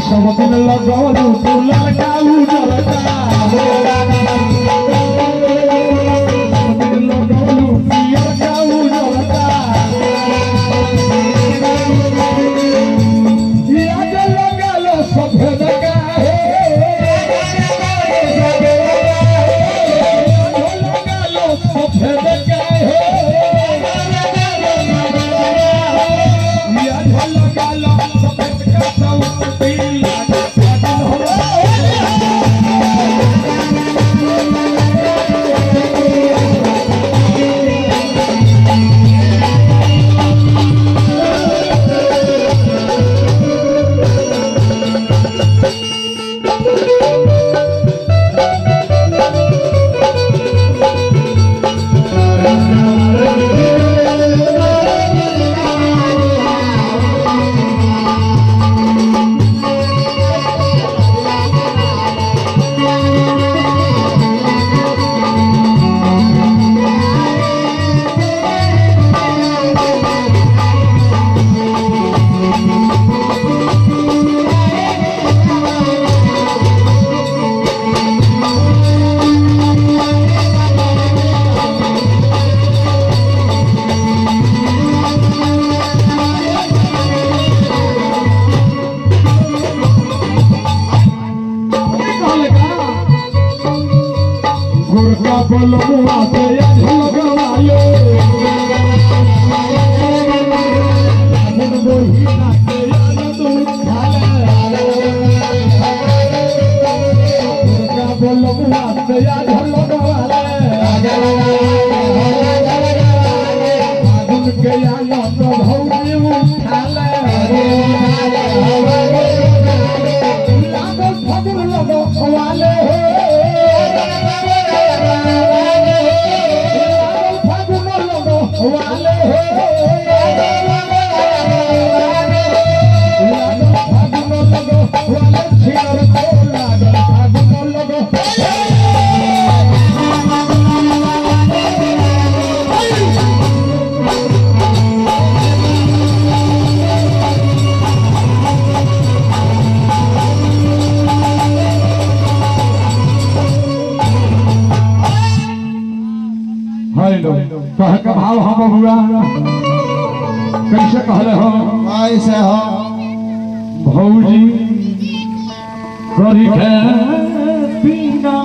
सबदिन लगलू फूलल का उजरता सबदिन लगलू पियर का उजरता याद लगलो सफेद का हे लगलो सफेद का हे याद लगलो सफेद का बोलो मुआसे आज लगवालो मन बोही नाचे आज दूध खाले बोलो मुआसे आज लगवाले आगुन के आनंद भौरी उठाले लागल फगुन लगवाले कह के भाव हम बबुआ कैसे कहले हो ऐसे हो भौजी करी के बिना